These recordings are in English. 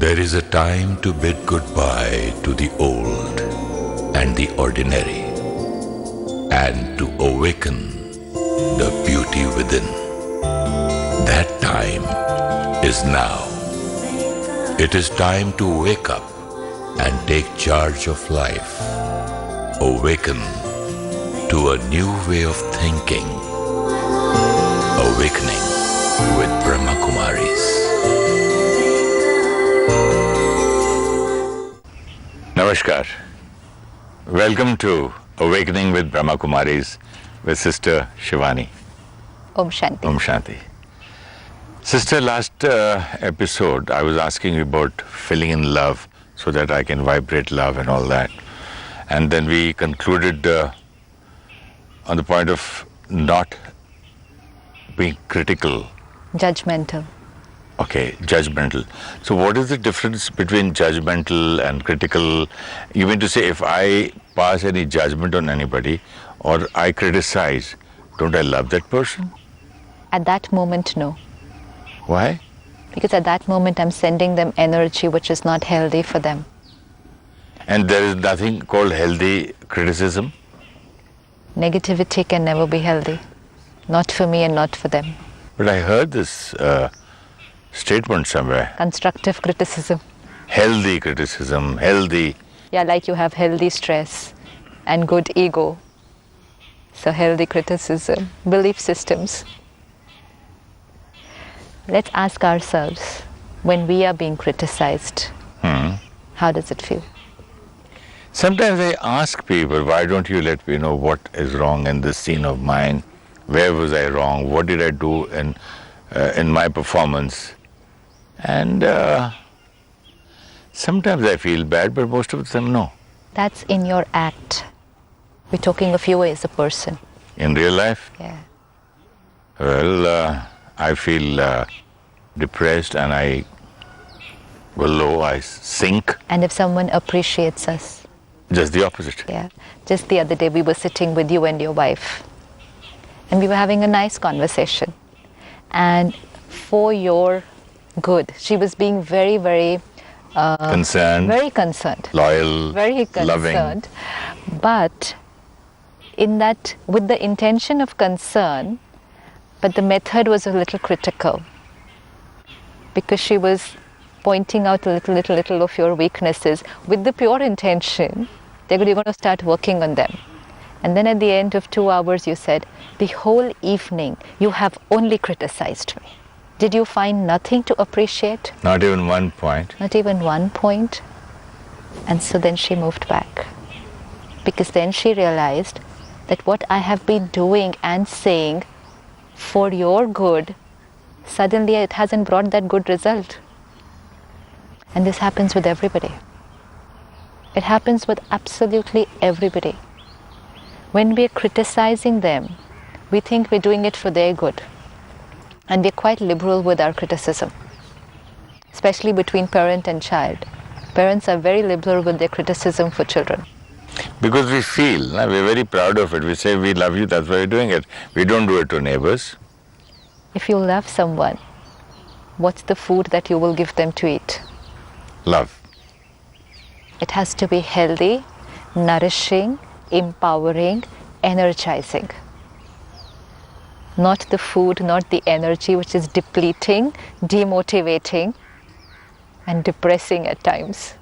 There is a time to bid goodbye to the old and the ordinary, and to awaken the beauty within. That time is now. It is time to wake up and take charge of life. Awaken to a new way of thinking. Awakening with Brahmakumaris. Namaskar. Welcome to Awakening with Brahmakumaris with Sister Shivani. Om Shanti. Om Shanti. Sister, last episode I was asking you about feeling in love so that I can vibrate love and all that. And then we concluded on the point of not being critical. Judgmental. Okay, judgmental. So what is the difference between judgmental and critical? You mean to say if I pass any judgment on anybody or I criticize, don't I love that person? At that moment, no. Why? Because at that moment I'm sending them energy which is not healthy for them. And there is nothing called healthy criticism? Negativity can never be healthy. Not for me and not for them. But I heard this statement somewhere. Constructive criticism. Healthy criticism, healthy. Yeah, like you have healthy stress and good ego. So healthy criticism, belief systems. Let's ask ourselves, when we are being criticized, how does it feel? Sometimes I ask people, why don't you let me know what is wrong in this scene of mine? Where was I wrong? What did I do in my performance? And sometimes I feel bad, but most of the time, no. That's in your act. We're talking of you as a person. In real life? Yeah. Well, I feel depressed and I go low, I sink. And if someone appreciates us? Just the opposite. Yeah. Just the other day we were sitting with you and your wife. And we were having a nice conversation. And for your good, she was being very, very concerned. Very concerned. Loyal. Very concerned. Loving. But in that, with the intention of concern, but the method was a little critical. Because she was pointing out a little of your weaknesses with the pure intention that you're going to start working on them. And then at the end of 2 hours you said, the whole evening you have only criticized me. Did you find nothing to appreciate? Not even one point. Not even one point. And so then she moved back. Because then she realized that what I have been doing and saying for your good, suddenly it hasn't brought that good result. And this happens with everybody. It happens with absolutely everybody. When we're criticizing them, we think we're doing it for their good. And we're quite liberal with our criticism, especially between parent and child. Parents are very liberal with their criticism for children. Because we feel, we're very proud of it. We say we love you, that's why we're doing it. We don't do it to neighbors. If you love someone, what's the food that you will give them to eat? Love. It has to be healthy, nourishing, empowering, energizing. Not the food, not the energy which is depleting, demotivating, and depressing at times.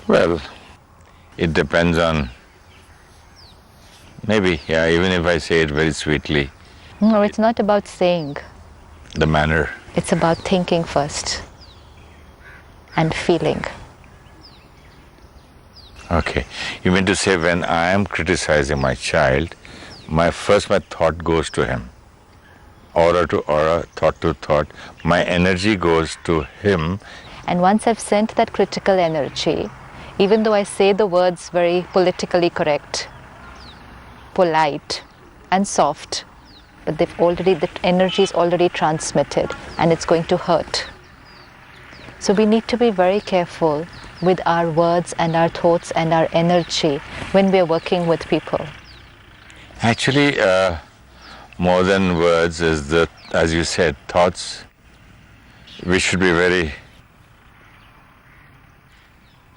Well, it depends on, maybe, even if I say it very sweetly. No, it's not about saying. The manner. It's about thinking first and feeling. Okay. You mean to say when I am criticizing my child, my thought goes to him. Aura to aura, thought to thought. My energy goes to him. And once I've sent that critical energy, even though I say the words very politically correct, polite and soft, but the energy is already transmitted and it's going to hurt. So we need to be very careful with our words and our thoughts and our energy when we are working with people. Actually, more than words is the, as you said, thoughts we should be very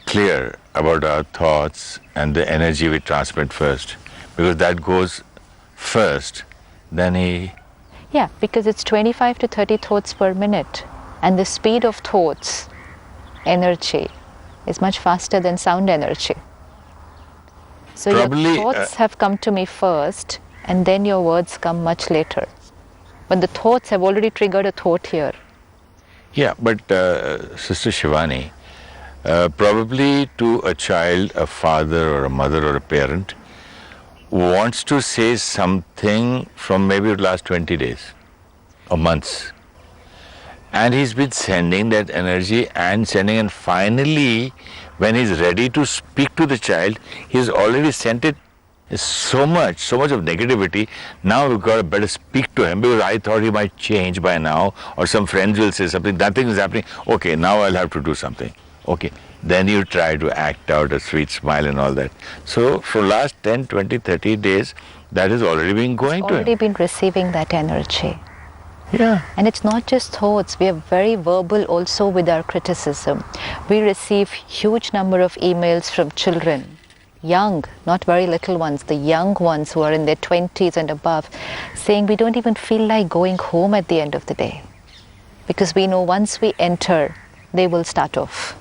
clear about our thoughts and the energy we transmit first, because that goes first, then Yeah, because it's 25 to 30 thoughts per minute, and the speed of thoughts, energy, is much faster than sound energy. So Probably, your thoughts have come to me first, and then your words come much later. But the thoughts have already triggered a thought here. Yeah, but Sister Shivani, probably to a child, a father or a mother or a parent wants to say something from maybe the last 20 days or months. And he's been sending that energy and sending, and finally, when he's ready to speak to the child, he's already sent it. So much of negativity. Now we've got to better speak to him, because I thought he might change by now, or some friends will say something, nothing is happening. Okay, now I'll have to do something. Okay, then you try to act out a sweet smile and all that. So for last 10, 20, 30 days, that has already been going to him. Already been receiving that energy. Yeah. And it's not just thoughts, we are very verbal also with our criticism. We receive huge number of emails from children, young, not very little ones, the young ones who are in their 20s and above, saying we don't even feel like going home at the end of the day. Because we know once we enter, they will start off.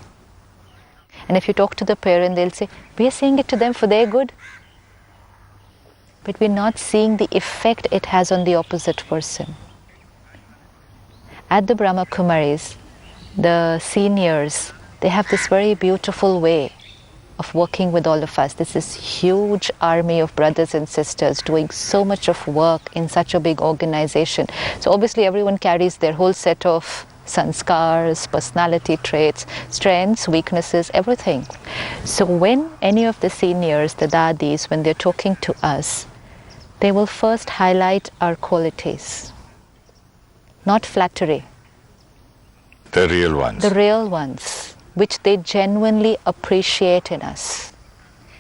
And if you talk to the parent, they'll say, we are saying it to them for their good. But we're not seeing the effect it has on the opposite person. At the Brahmakumaris, the seniors, they have this very beautiful way of working with all of us. This is huge army of brothers and sisters doing so much of work in such a big organization. So obviously everyone carries their whole set of sanskars, personality traits, strengths, weaknesses, everything. So when any of the seniors, the dadis, when they're talking to us, they will first highlight our qualities. Not flattery. The real ones. The real ones, which they genuinely appreciate in us.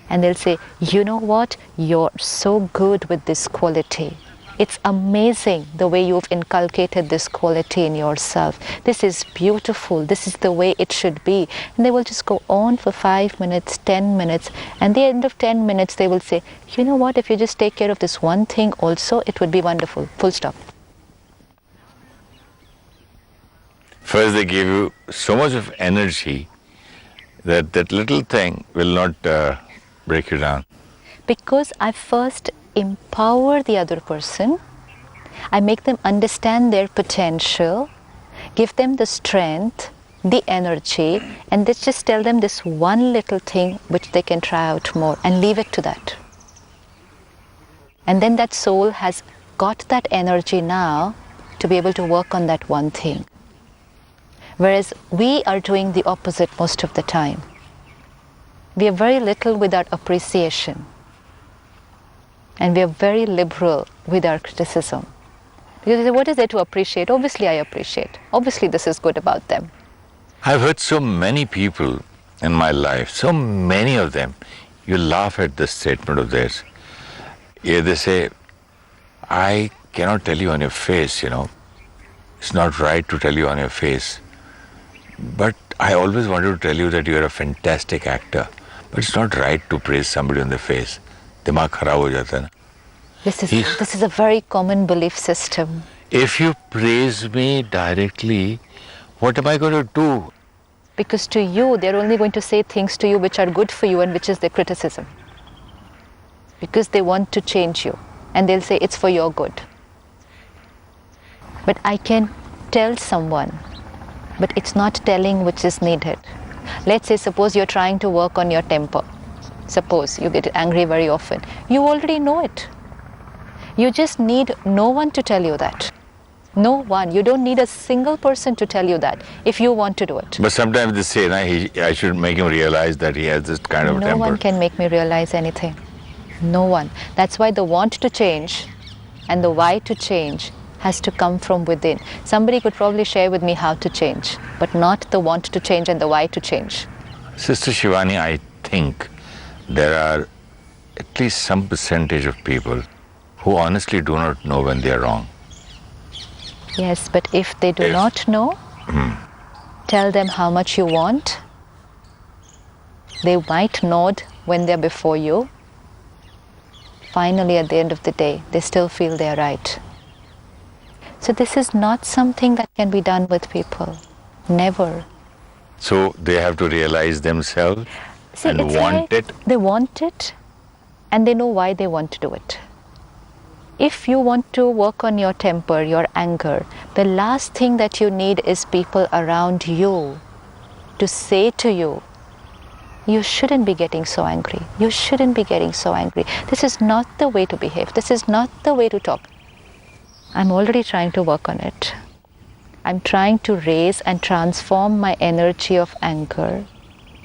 And they'll say, you know what, you're so good with this quality. It's amazing the way you've inculcated this quality in yourself. This is beautiful. This is the way it should be. And they will just go on for 5 minutes, 10 minutes. And at the end of 10 minutes, they will say, you know what, if you just take care of this one thing also, it would be wonderful. Full stop. First, they give you so much of energy that that little thing will not break you down. Because I first empower the other person, I make them understand their potential, give them the strength, the energy, and let's just tell them this one little thing which they can try out more, and leave it to that. And then that soul has got that energy now to be able to work on that one thing. Whereas we are doing the opposite most of the time. We are very little with our appreciation. And we are very liberal with our criticism. Because they say, what is there to appreciate? Obviously I appreciate. Obviously this is good about them. I've heard so many people in my life, so many of them, you laugh at this statement of theirs. Yeah, they say, I cannot tell you on your face, It's not right to tell you on your face. But I always wanted to tell you that you're a fantastic actor. But it's not right to praise somebody on the face. Dimag kharab ho jata hai na. This is a very common belief system. If you praise me directly, what am I going to do? Because to you, they're only going to say things to you which are good for you and which is their criticism. Because they want to change you. And they'll say it's for your good. But I can tell someone, but it's not telling which is needed. Let's say, suppose you're trying to work on your temper. Suppose you get angry very often. You already know it. You just need no one to tell you that. No one. You don't need a single person to tell you that if you want to do it. But sometimes they say, I should make him realize that he has this kind of temper. No one can make me realize anything. No one. That's why the want to change and the why to change has to come from within. Somebody could probably share with me how to change, but not the want to change and the why to change. Sister Shivani, I think there are at least some percentage of people who honestly do not know when they are wrong. Yes, but if they do not know, Tell them how much you want. They might nod when they're before you. Finally, at the end of the day, they still feel they're right. So this is not something that can be done with people. Never. So they have to realize themselves and want it. They want it and they know why they want to do it. If you want to work on your temper, your anger, the last thing that you need is people around you to say to you, you shouldn't be getting so angry. You shouldn't be getting so angry. This is not the way to behave. This is not the way to talk. I'm already trying to work on it. I'm trying to raise and transform my energy of anger.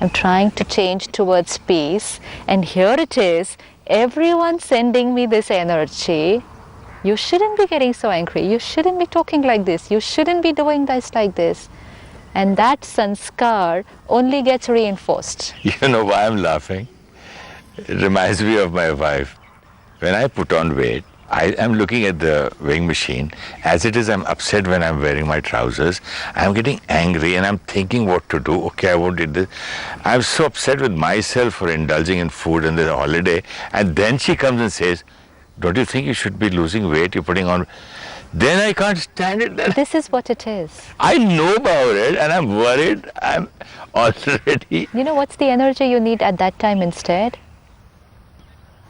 I'm trying to change towards peace. And here it is, everyone sending me this energy. You shouldn't be getting so angry. You shouldn't be talking like this. You shouldn't be doing this like this. And that sanskar only gets reinforced. You know why I'm laughing? It reminds me of my wife. When I put on weight, I am looking at the weighing machine. As it is, I'm upset when I'm wearing my trousers. I'm getting angry and I'm thinking what to do. Okay, I won't do this. I'm so upset with myself for indulging in food and the holiday. And then she comes and says, don't you think you should be losing weight? You're putting on... Then I can't stand it. Then this is what it is. I know about it and I'm worried. I'm already... You know what's the energy you need at that time instead?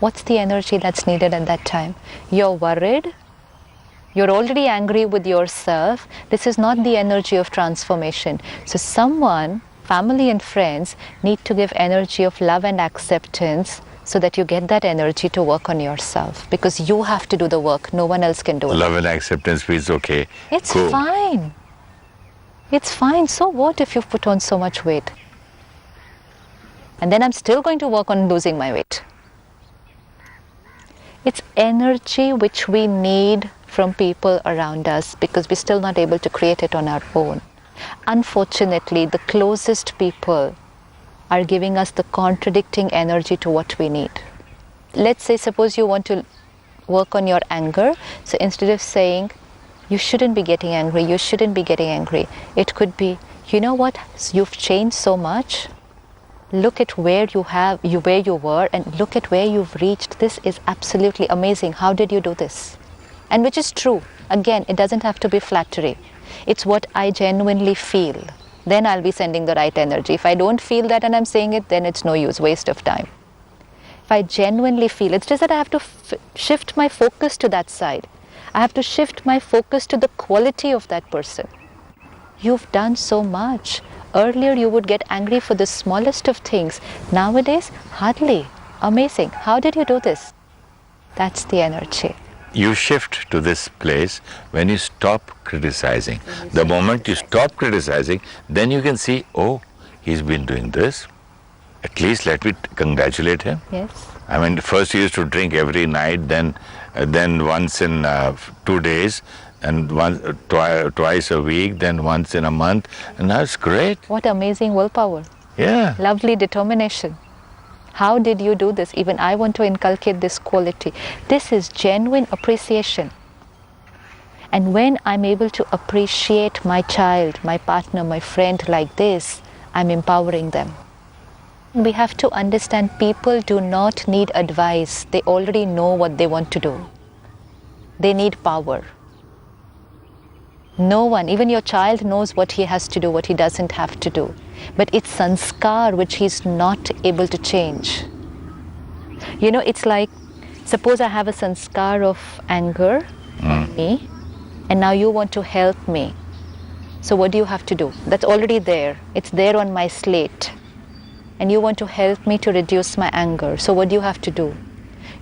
What's the energy that's needed at that time? You're worried. You're already angry with yourself. This is not the energy of transformation. So someone, family and friends, need to give energy of love and acceptance so that you get that energy to work on yourself. Because you have to do the work. No one else can do it. Love and acceptance means okay. It's cool. fine. It's fine. So what if you've put on so much weight? And then I'm still going to work on losing my weight. It's energy which we need from people around us because we're still not able to create it on our own. Unfortunately, the closest people are giving us the contradicting energy to what we need. Let's say, suppose you want to work on your anger. So instead of saying, you shouldn't be getting angry, you shouldn't be getting angry, it could be, you know what, you've changed so much. Look at where you were and look at where you've reached. This is absolutely amazing. How did you do this? And which is true. Again, it doesn't have to be flattery. It's what I genuinely feel. Then I'll be sending the right energy. If I don't feel that and I'm saying it, then it's no use, waste of time. If I genuinely feel, it's just that I have to shift my focus to that side. I have to shift my focus to the quality of that person. You've done so much. Earlier you would get angry for the smallest of things. Nowadays, hardly. Amazing. How did you do this? That's the energy. You shift to this place when you stop criticizing. The moment you stop criticizing, then you can see, oh, he's been doing this. At least let me congratulate him. Yes. I mean, first he used to drink every night, then once in 2 days, and twice a week, then once in a month, and that's great. What amazing willpower. Yeah. Lovely determination. How did you do this? Even I want to inculcate this quality. This is genuine appreciation. And when I'm able to appreciate my child, my partner, my friend like this, I'm empowering them. We have to understand people do not need advice. They already know what they want to do. They need power. No one, even your child knows what he has to do, what he doesn't have to do. But it's sanskar which he's not able to change. You know, it's like, suppose I have a sanskar of anger on me, and now you want to help me. So what do you have to do? That's already there. It's there on my slate. And you want to help me to reduce my anger. So what do you have to do?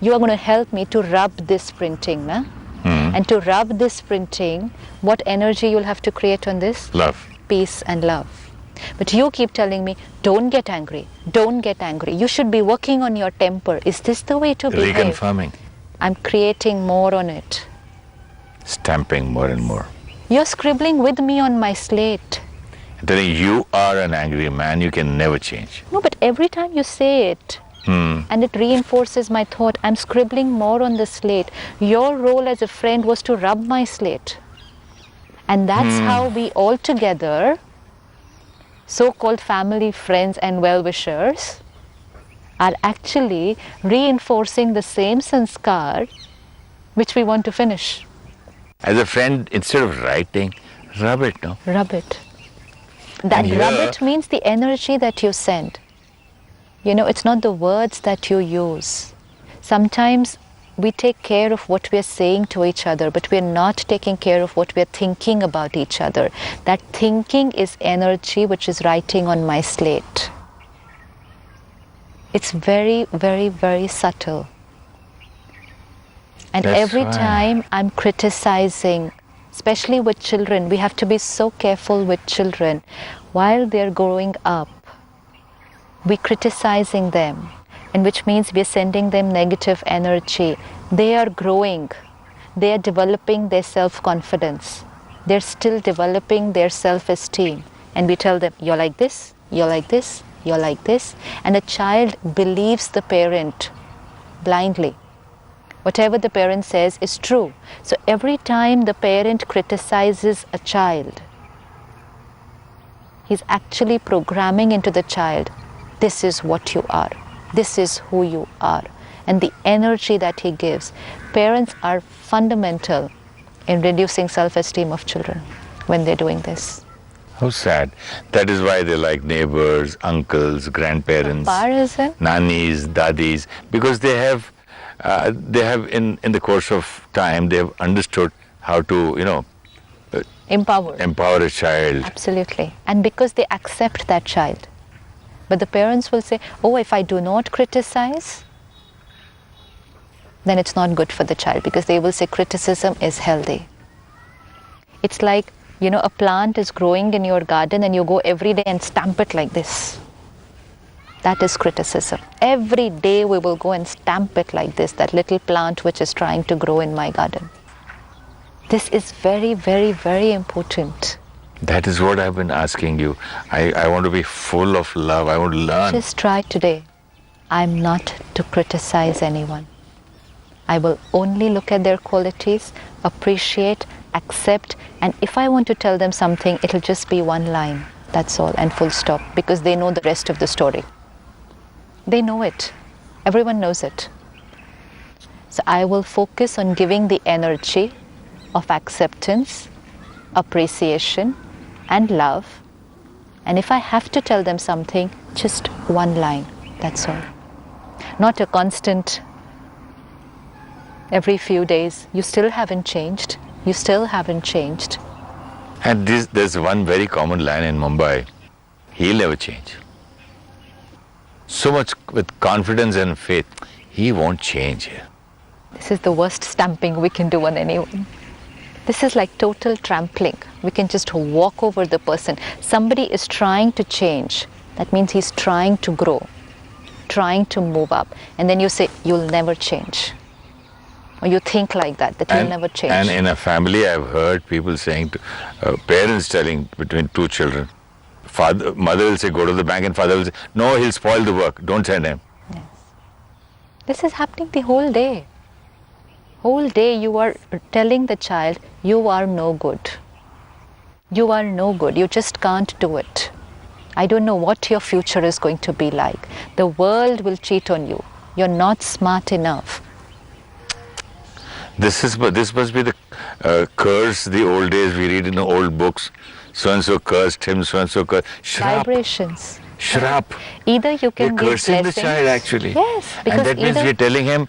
You are going to help me to rub this printing, na? And to rub this printing, what energy you'll have to create on this? Love. Peace and love. But you keep telling me, don't get angry, don't get angry. You should be working on your temper. Is this the way to behave? Reconfirming. I'm creating more on it. Stamping more and more. You're scribbling with me on my slate. I'm telling you are an angry man, you can never change. No, but every time you say it, and it reinforces my thought, I'm scribbling more on the slate. Your role as a friend was to rub my slate. And that's how we all together, so-called family, friends and well-wishers, are actually reinforcing the same sanskar which we want to finish. As a friend, instead of writing, rub it, no? Rub it. That rub it means the energy that you send. You know, it's not the words that you use. Sometimes we take care of what we are saying to each other, but we are not taking care of what we are thinking about each other. That thinking is energy which is writing on my slate. It's very, very, very subtle. And That's every right. time I'm criticizing, especially with children, we have to be so careful with children. While they're growing up, we're criticizing them, and which means we're sending them negative energy. They are growing. They are developing their self-confidence. They're still developing their self-esteem. And we tell them, you're like this, you're like this, you're like this. And a child believes the parent blindly. Whatever the parent says is true. So every time the parent criticizes a child, he's actually programming into the child, this is what you are, this is who you are. And the energy that he gives. Parents are fundamental in reducing self-esteem of children when they're doing this. How sad. That is why they like neighbors, uncles, grandparents, nannies, dadis, because they have in the course of time, they have understood how to, Empower a child. Absolutely. And because they accept that child. But the parents will say, oh, if I do not criticize, then it's not good for the child, because they will say criticism is healthy. It's like, a plant is growing in your garden and you go every day and stamp it like this. That is criticism. Every day we will go and stamp it like this, that little plant which is trying to grow in my garden. This is very, very, very important. That is what I've been asking you. I want to be full of love. I want to learn. Just try today. I'm not to criticize anyone. I will only look at their qualities, appreciate, accept, and if I want to tell them something, it'll just be one line. That's all, and full stop, because they know the rest of the story. They know it. Everyone knows it. So I will focus on giving the energy of acceptance, appreciation, and love. And if I have to tell them something, just one line. That's all. Not a constant, every few days, you still haven't changed. You still haven't changed. And there's one very common line in Mumbai. He'll never change. So much with confidence and faith. He won't change here. This is the worst stamping we can do on anyone. This is like total trampling. We can just walk over the person. Somebody is trying to change. That means he's trying to grow, trying to move up. And then you say, you'll never change. Or you think like that you'll never change. And in a family, I've heard people saying, parents telling between two children, mother will say, go to the bank, and father will say, no, he'll spoil the work, don't send him. Yes. This is happening the whole day. Whole day you are telling the child, you are no good. You are no good, you just can't do it. I don't know what your future is going to be like. The world will cheat on you. You're not smart enough. This must be the curse, the old days we read in the old books. So-and-so cursed him, so-and-so cursed. Shrap. Vibrations. Shrap. Either you can We're give cursing blessings. the child actually. Yes. And that means we're telling him,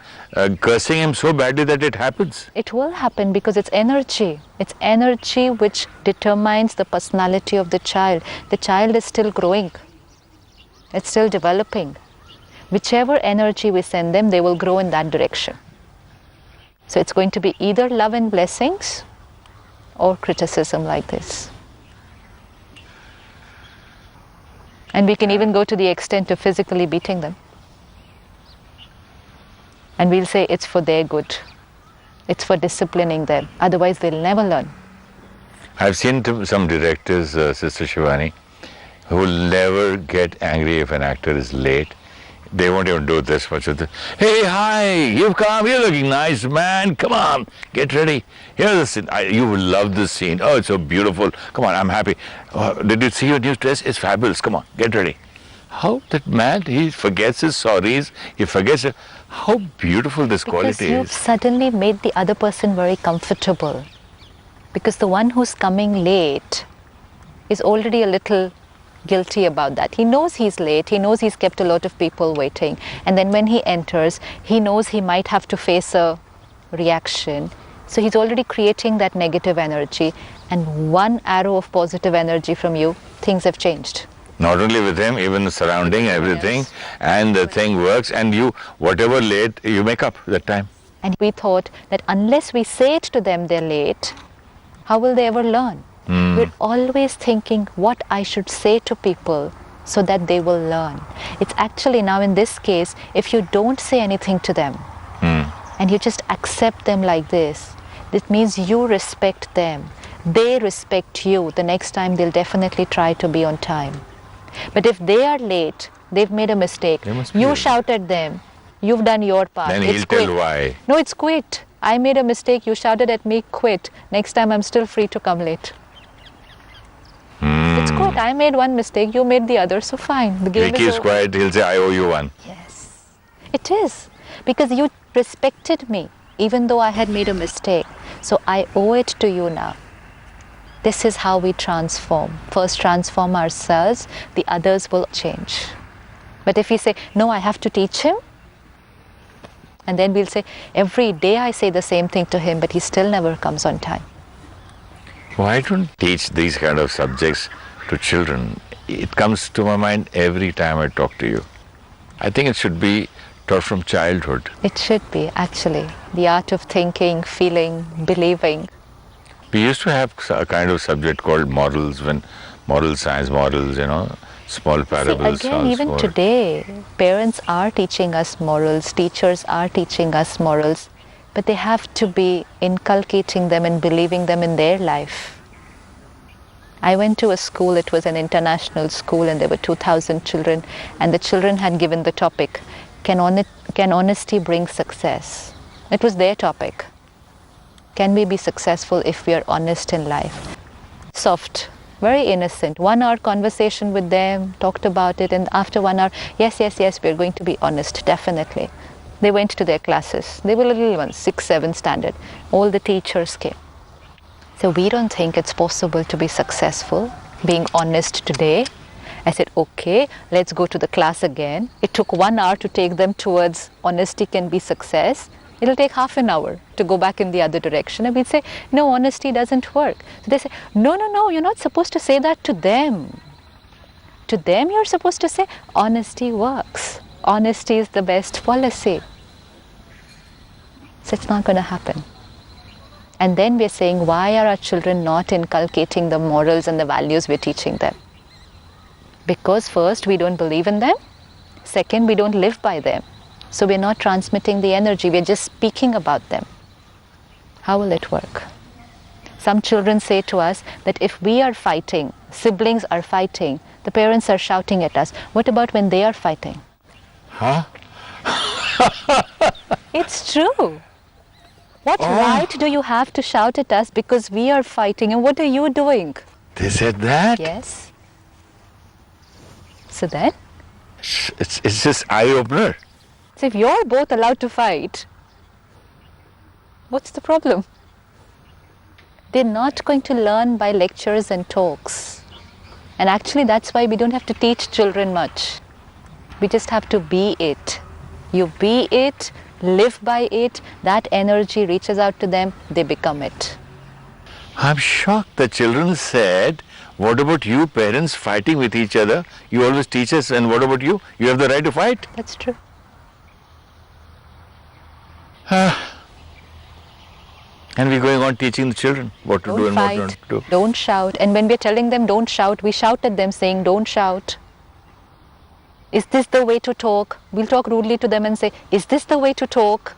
cursing him so badly that it happens. It will happen because it's energy. It's energy which determines the personality of the child. The child is still growing. It's still developing. Whichever energy we send them, they will grow in that direction. So it's going to be either love and blessings or criticism like this. And we can even go to the extent of physically beating them. And we'll say it's for their good. It's for disciplining them. Otherwise, they'll never learn. I've seen some directors, Sister Shivani, who will never get angry if an actor is late. They won't even do this much of this. Hey, hi, you've come, you're looking nice, man. Come on, get ready. Here's the scene. You will love this scene. Oh, it's so beautiful. Come on, I'm happy. Did you see your new dress? It's fabulous. Come on, get ready. How that man, he forgets his sorries. He forgets how beautiful this quality is. Because you've suddenly made the other person very comfortable. Because the one who's coming late is already a little guilty about that. He knows he's late, he knows he's kept a lot of people waiting, and then when he enters, he knows he might have to face a reaction. So he's already creating that negative energy, and one arrow of positive energy from you, things have changed. Not only with him, even the surrounding, everything, Yes. and the thing works, and you, whatever late, you make up that time. And we thought that unless we say it to them they're late, how will they ever learn? We're always thinking what I should say to people so that they will learn. It's actually now in this case, if you don't say anything to them and you just accept them like this, it means you respect them. They respect you. The next time they'll definitely try to be on time. But if they are late, they've made a mistake. You shout at them, you've done your part. Then he'll tell why. No, it's quit. I made a mistake, you shouted at me, quit. Next time I'm still free to come late. It's good. I made one mistake, you made the other, so fine. The game He keeps is over. quiet, he'll say, I owe you one. Yes. It is. Because you respected me, even though I had made a mistake. So I owe it to you now. This is how we transform. First transform ourselves, the others will change. But if we say, no, I have to teach him, and then we'll say, every day I say the same thing to him, but he still never comes on time. Why don't teach these kind of subjects to children? It comes to my mind every time I talk to you. I think it should be taught from childhood. It should be, actually. The art of thinking, feeling, believing. We used to have a kind of subject called morals, when moral science, morals, small parables. See, again, even small. today, parents are teaching us morals, teachers are teaching us morals, but they have to be inculcating them and believing them in their life. I went to a school, it was an international school, and there were 2,000 children, and the children had given the topic, can honesty bring success? It was their topic. Can we be successful if we are honest in life? Soft, very innocent. 1 hour conversation with them, talked about it, and after 1 hour, yes, we are going to be honest, definitely. They went to their classes. They were little ones, 6, 7 standard. All the teachers came. So we don't think it's possible to be successful, being honest today. I said, okay, let's go to the class again. It took 1 hour to take them towards honesty can be success. It'll take half an hour to go back in the other direction. And we'd say, no, honesty doesn't work. So they say, no, you're not supposed to say that to them. To them, you're supposed to say, honesty works. Honesty is the best policy. So it's not going to happen. And then we're saying, why are our children not inculcating the morals and the values we're teaching them? Because first, we don't believe in them. Second, we don't live by them. So we're not transmitting the energy, we're just speaking about them. How will it work? Some children say to us that if we are fighting, siblings are fighting, the parents are shouting at us. What about when they are fighting? Huh? It's true. What right do you have to shout at us because we are fighting, and what are you doing? They said that? Yes. So then? It's just eye-opener. So if you're both allowed to fight, what's the problem? They're not going to learn by lectures and talks. And actually that's why we don't have to teach children much. We just have to be it. You be it, live by it, that energy reaches out to them, they become it. I'm shocked the children said, what about you parents fighting with each other? You always teach us, and what about you? You have the right to fight. That's true. And we're going on teaching the children what to do and what not to do. Don't shout. And when we're telling them don't shout, we shout at them saying don't shout. Is this the way to talk? We'll talk rudely to them and say, is this the way to talk?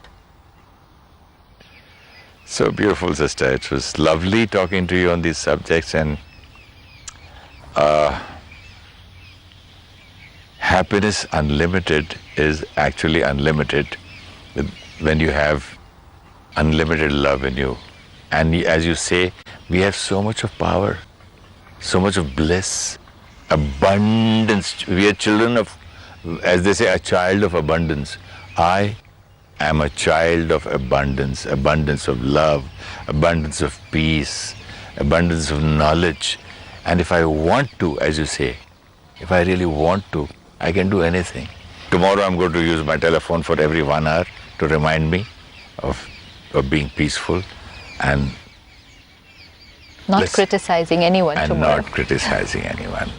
So beautiful, sister. It was lovely talking to you on these subjects, and happiness unlimited is actually unlimited when you have unlimited love in you. And as you say, we have so much of power, so much of bliss, abundance. We are children of, as they say, a child of abundance. I am a child of abundance, abundance of love, abundance of peace, abundance of knowledge. And if I want to, as you say, if I really want to, I can do anything. Tomorrow I'm going to use my telephone for every 1 hour to remind me of being peaceful and not criticizing anyone and tomorrow. not criticizing anyone.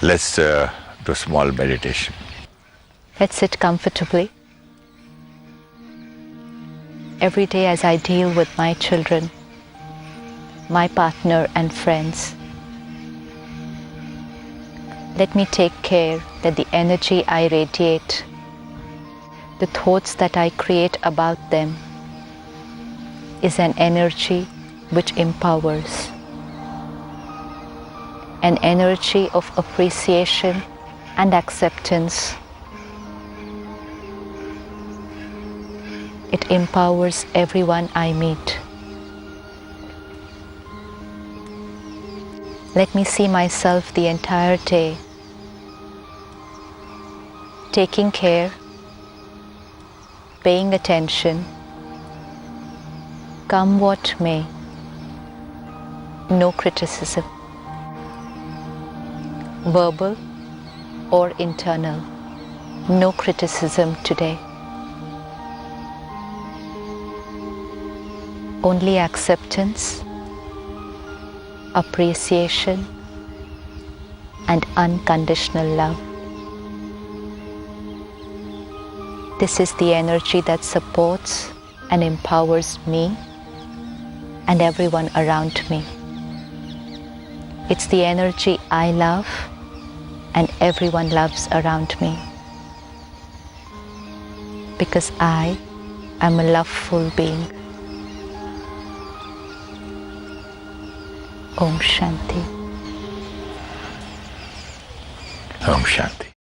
Let's do a small meditation. Let's sit comfortably. Every day as I deal with my children, my partner and friends, let me take care that the energy I radiate, the thoughts that I create about them, is an energy which empowers, an energy of appreciation and acceptance. It empowers everyone I meet. Let me see myself the entire day, taking care, paying attention, come what may, no criticism, verbal or internal, no criticism today. Only acceptance, appreciation, and unconditional love. This is the energy that supports and empowers me and everyone around me. It's the energy I love and everyone loves around me, because I am a loveful being. Om Shanti. Om Shanti.